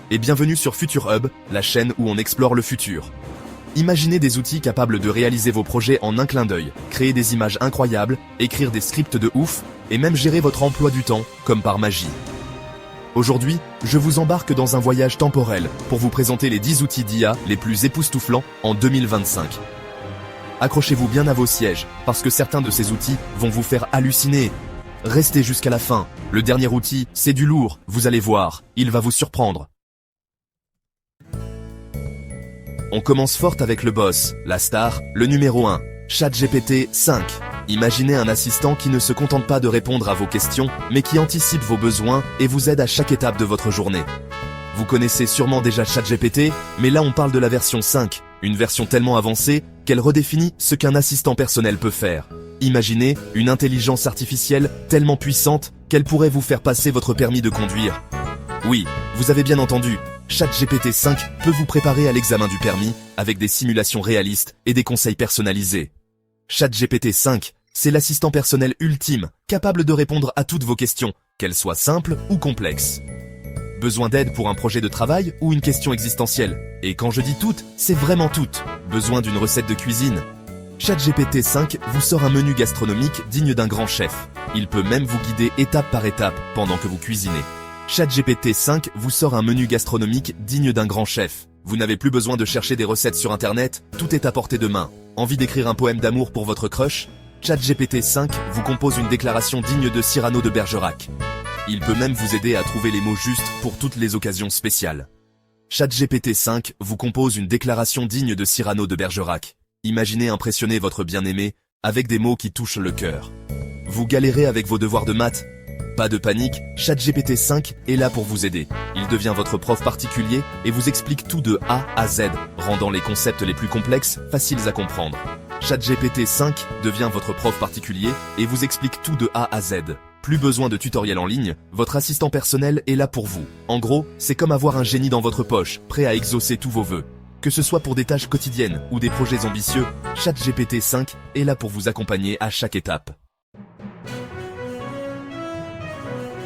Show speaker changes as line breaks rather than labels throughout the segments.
Et bienvenue sur Future Hub, la chaîne où on explore le futur. Imaginez des outils capables de réaliser vos projets en un clin d'œil, créer des images incroyables, écrire des scripts de ouf, et même gérer votre emploi du temps, comme par magie. Aujourd'hui, je vous embarque dans un voyage temporel pour vous présenter les 10 outils d'IA les plus époustouflants en 2025. Accrochez-vous bien à vos sièges, parce que certains de ces outils vont vous faire halluciner. Restez jusqu'à la fin, le dernier outil, c'est du lourd, vous allez voir, il va vous surprendre. On commence fort avec le boss, la star, le numéro 1, ChatGPT 5. Imaginez un assistant qui ne se contente pas de répondre à vos questions, mais qui anticipe vos besoins et vous aide à chaque étape de votre journée. Vous connaissez sûrement déjà ChatGPT, mais là on parle de la version 5, une version tellement avancée qu'elle redéfinit ce qu'un assistant personnel peut faire. Imaginez une intelligence artificielle tellement puissante qu'elle pourrait vous faire passer votre permis de conduire. Oui, vous avez bien entendu, ChatGPT 5 peut vous préparer à l'examen du permis avec des simulations réalistes et des conseils personnalisés. ChatGPT 5, c'est l'assistant personnel ultime, capable de répondre à toutes vos questions, qu'elles soient simples ou complexes. Besoin d'aide pour un projet de travail ou une question existentielle? Et quand je dis toutes, c'est vraiment toutes. Besoin d'une recette de cuisine? ChatGPT 5 vous sort un menu gastronomique digne d'un grand chef. Il peut même vous guider étape par étape pendant que vous cuisinez. ChatGPT 5 vous sort un menu gastronomique digne d'un grand chef. Vous n'avez plus besoin de chercher des recettes sur internet, tout est à portée de main. Envie d'écrire un poème d'amour pour votre crush? ChatGPT 5 vous compose une déclaration digne de Cyrano de Bergerac. Il peut même vous aider à trouver les mots justes pour toutes les occasions spéciales. ChatGPT 5 vous compose une déclaration digne de Cyrano de Bergerac. Imaginez impressionner votre bien-aimé avec des mots qui touchent le cœur. Vous galérez avec vos devoirs de maths? Pas de panique, ChatGPT 5 est là pour vous aider. Il devient votre prof particulier et vous explique tout de A à Z, rendant les concepts les plus complexes faciles à comprendre. ChatGPT 5 devient votre prof particulier et vous explique tout de A à Z. Plus besoin de tutoriels en ligne, votre assistant personnel est là pour vous. En gros, c'est comme avoir un génie dans votre poche, prêt à exaucer tous vos vœux. Que ce soit pour des tâches quotidiennes ou des projets ambitieux, ChatGPT 5 est là pour vous accompagner à chaque étape.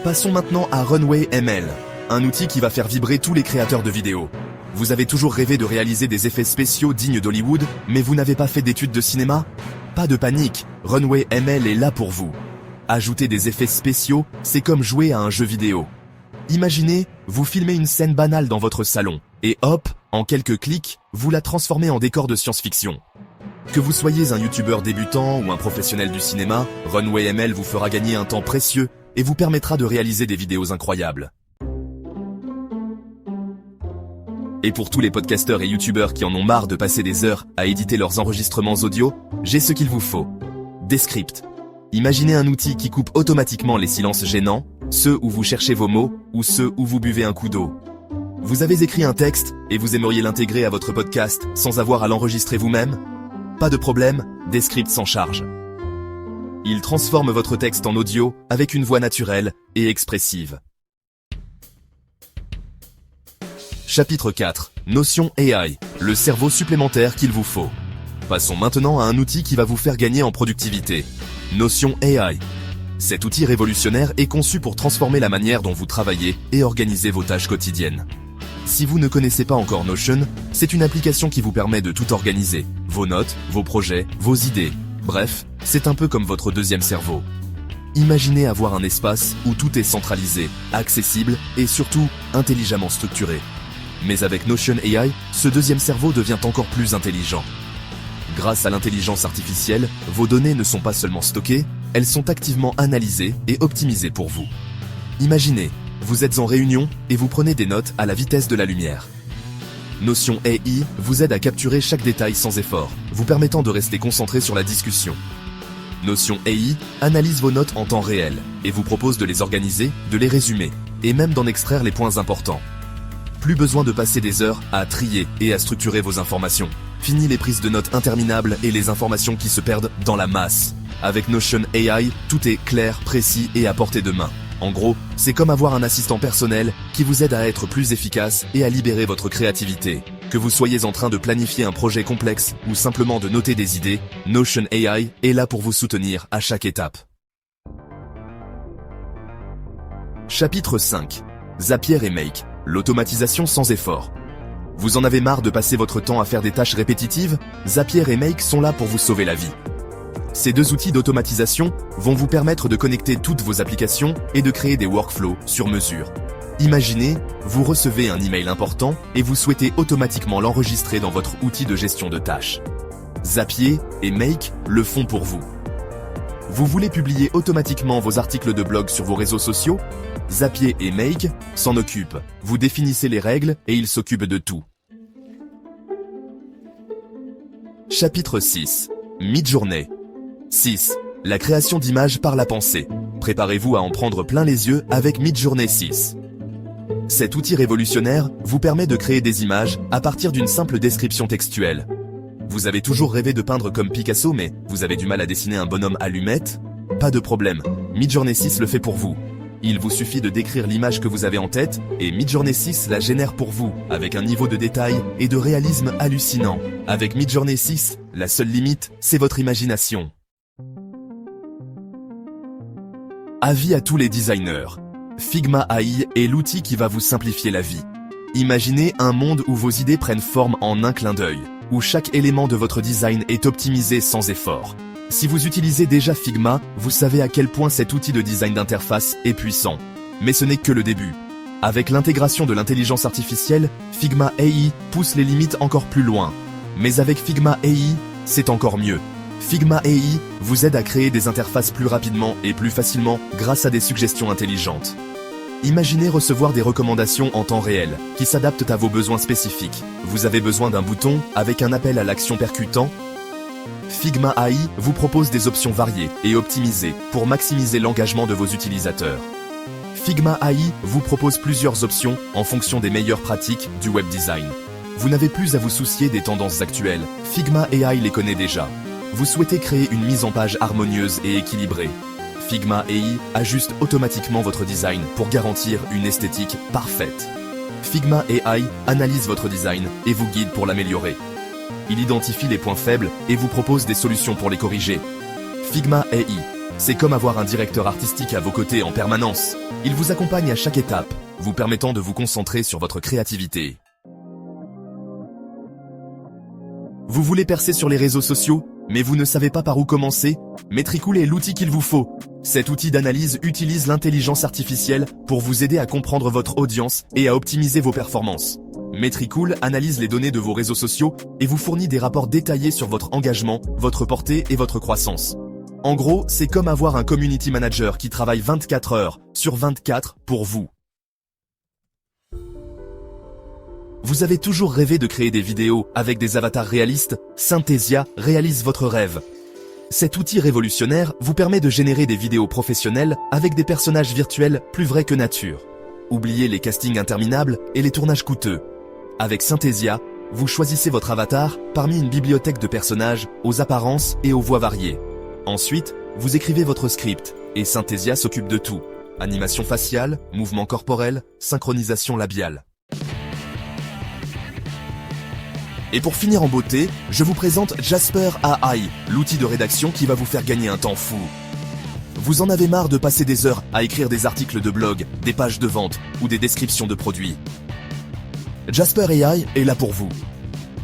Passons maintenant à Runway ML, un outil qui va faire vibrer tous les créateurs de vidéos. Vous avez toujours rêvé de réaliser des effets spéciaux dignes d'Hollywood, mais vous n'avez pas fait d'études de cinéma? Pas de panique, Runway ML est là pour vous. Ajouter des effets spéciaux, c'est comme jouer à un jeu vidéo. Imaginez, vous filmez une scène banale dans votre salon, et hop, en quelques clics, vous la transformez en décor de science-fiction. Que vous soyez un youtubeur débutant ou un professionnel du cinéma, Runway ML vous fera gagner un temps précieux et vous permettra de réaliser des vidéos incroyables. Et pour tous les podcasteurs et youtubeurs qui en ont marre de passer des heures à éditer leurs enregistrements audio, j'ai ce qu'il vous faut. Descript. Imaginez un outil qui coupe automatiquement les silences gênants, ceux où vous cherchez vos mots ou ceux où vous buvez un coup d'eau. Vous avez écrit un texte et vous aimeriez l'intégrer à votre podcast sans avoir à l'enregistrer vous-même? Pas de problème, Descript s'en charge. Il transforme votre texte en audio avec une voix naturelle et expressive. Chapitre 4. Notion AI, le cerveau supplémentaire qu'il vous faut. Passons maintenant à un outil qui va vous faire gagner en productivité. Notion AI. Cet outil révolutionnaire est conçu pour transformer la manière dont vous travaillez et organisez vos tâches quotidiennes. Si vous ne connaissez pas encore Notion, c'est une application qui vous permet de tout organiser. Vos notes, vos projets, vos idées. Bref, c'est un peu comme votre deuxième cerveau. Imaginez avoir un espace où tout est centralisé, accessible et surtout intelligemment structuré. Mais avec Notion AI, ce deuxième cerveau devient encore plus intelligent. Grâce à l'intelligence artificielle, vos données ne sont pas seulement stockées, elles sont activement analysées et optimisées pour vous. Imaginez, vous êtes en réunion et vous prenez des notes à la vitesse de la lumière. Notion AI vous aide à capturer chaque détail sans effort, vous permettant de rester concentré sur la discussion. Notion AI analyse vos notes en temps réel et vous propose de les organiser, de les résumer et même d'en extraire les points importants. Plus besoin de passer des heures à trier et à structurer vos informations. Fini les prises de notes interminables et les informations qui se perdent dans la masse. Avec Notion AI, tout est clair, précis et à portée de main. En gros, c'est comme avoir un assistant personnel qui vous aide à être plus efficace et à libérer votre créativité. Que vous soyez en train de planifier un projet complexe ou simplement de noter des idées, Notion AI est là pour vous soutenir à chaque étape. Chapitre 5. Zapier et Make, l'automatisation sans effort. Vous en avez marre de passer votre temps à faire des tâches répétitives? Zapier et Make sont là pour vous sauver la vie. Ces deux outils d'automatisation vont vous permettre de connecter toutes vos applications et de créer des workflows sur mesure. Imaginez, vous recevez un email important et vous souhaitez automatiquement l'enregistrer dans votre outil de gestion de tâches. Zapier et Make le font pour vous. Vous voulez publier automatiquement vos articles de blog sur vos réseaux sociaux? Zapier et Make s'en occupent. Vous définissez les règles et ils s'occupent de tout. Chapitre 6. Midjourney. 6. La création d'images par la pensée. Préparez-vous à en prendre plein les yeux avec Midjourney 6. Cet outil révolutionnaire vous permet de créer des images à partir d'une simple description textuelle. Vous avez toujours rêvé de peindre comme Picasso, mais vous avez du mal à dessiner un bonhomme allumette? Pas de problème, Midjourney 6 le fait pour vous. Il vous suffit de décrire l'image que vous avez en tête et Midjourney 6 la génère pour vous, avec un niveau de détail et de réalisme hallucinant. Avec Midjourney 6, la seule limite, c'est votre imagination. Avis à tous les designers. Figma AI est l'outil qui va vous simplifier la vie. Imaginez un monde où vos idées prennent forme en un clin d'œil, où chaque élément de votre design est optimisé sans effort. Si vous utilisez déjà Figma, vous savez à quel point cet outil de design d'interface est puissant. Mais ce n'est que le début. Avec l'intégration de l'intelligence artificielle, Figma AI pousse les limites encore plus loin. Mais avec Figma AI, c'est encore mieux. Figma AI vous aide à créer des interfaces plus rapidement et plus facilement grâce à des suggestions intelligentes. Imaginez recevoir des recommandations en temps réel, qui s'adaptent à vos besoins spécifiques. Vous avez besoin d'un bouton avec un appel à l'action percutant? Figma AI vous propose des options variées et optimisées pour maximiser l'engagement de vos utilisateurs. Figma AI vous propose plusieurs options en fonction des meilleures pratiques du web design. Vous n'avez plus à vous soucier des tendances actuelles, Figma AI les connaît déjà. Vous souhaitez créer une mise en page harmonieuse et équilibrée. Figma AI ajuste automatiquement votre design pour garantir une esthétique parfaite. Figma AI analyse votre design et vous guide pour l'améliorer. Il identifie les points faibles et vous propose des solutions pour les corriger. Figma AI, c'est comme avoir un directeur artistique à vos côtés en permanence. Il vous accompagne à chaque étape, vous permettant de vous concentrer sur votre créativité. Vous voulez percer sur les réseaux sociaux, mais vous ne savez pas par où commencer? Metricool est l'outil qu'il vous faut. Cet outil d'analyse utilise l'intelligence artificielle pour vous aider à comprendre votre audience et à optimiser vos performances. Metricool analyse les données de vos réseaux sociaux et vous fournit des rapports détaillés sur votre engagement, votre portée et votre croissance. En gros, c'est comme avoir un community manager qui travaille 24 heures sur 24 pour vous. Vous avez toujours rêvé de créer des vidéos avec des avatars réalistes? Synthesia réalise votre rêve. Cet outil révolutionnaire vous permet de générer des vidéos professionnelles avec des personnages virtuels plus vrais que nature. Oubliez les castings interminables et les tournages coûteux. Avec Synthesia, vous choisissez votre avatar parmi une bibliothèque de personnages aux apparences et aux voix variées. Ensuite, vous écrivez votre script et Synthesia s'occupe de tout. Animation faciale, mouvement corporel, synchronisation labiale. Et pour finir en beauté, je vous présente Jasper AI, l'outil de rédaction qui va vous faire gagner un temps fou. Vous en avez marre de passer des heures à écrire des articles de blog, des pages de vente ou des descriptions de produits. Jasper AI est là pour vous.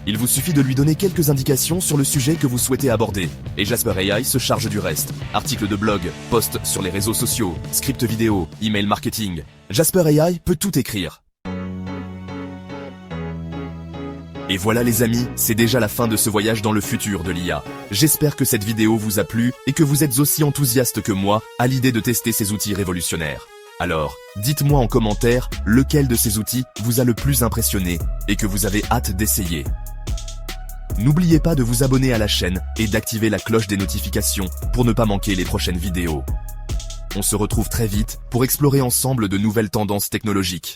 Il vous suffit de lui donner quelques indications sur le sujet que vous souhaitez aborder. Et Jasper AI se charge du reste. Articles de blog, posts sur les réseaux sociaux, scripts vidéo, email marketing. Jasper AI peut tout écrire. Et voilà les amis, c'est déjà la fin de ce voyage dans le futur de l'IA. J'espère que cette vidéo vous a plu et que vous êtes aussi enthousiaste que moi à l'idée de tester ces outils révolutionnaires. Alors, dites-moi en commentaire lequel de ces outils vous a le plus impressionné et que vous avez hâte d'essayer. N'oubliez pas de vous abonner à la chaîne et d'activer la cloche des notifications pour ne pas manquer les prochaines vidéos. On se retrouve très vite pour explorer ensemble de nouvelles tendances technologiques.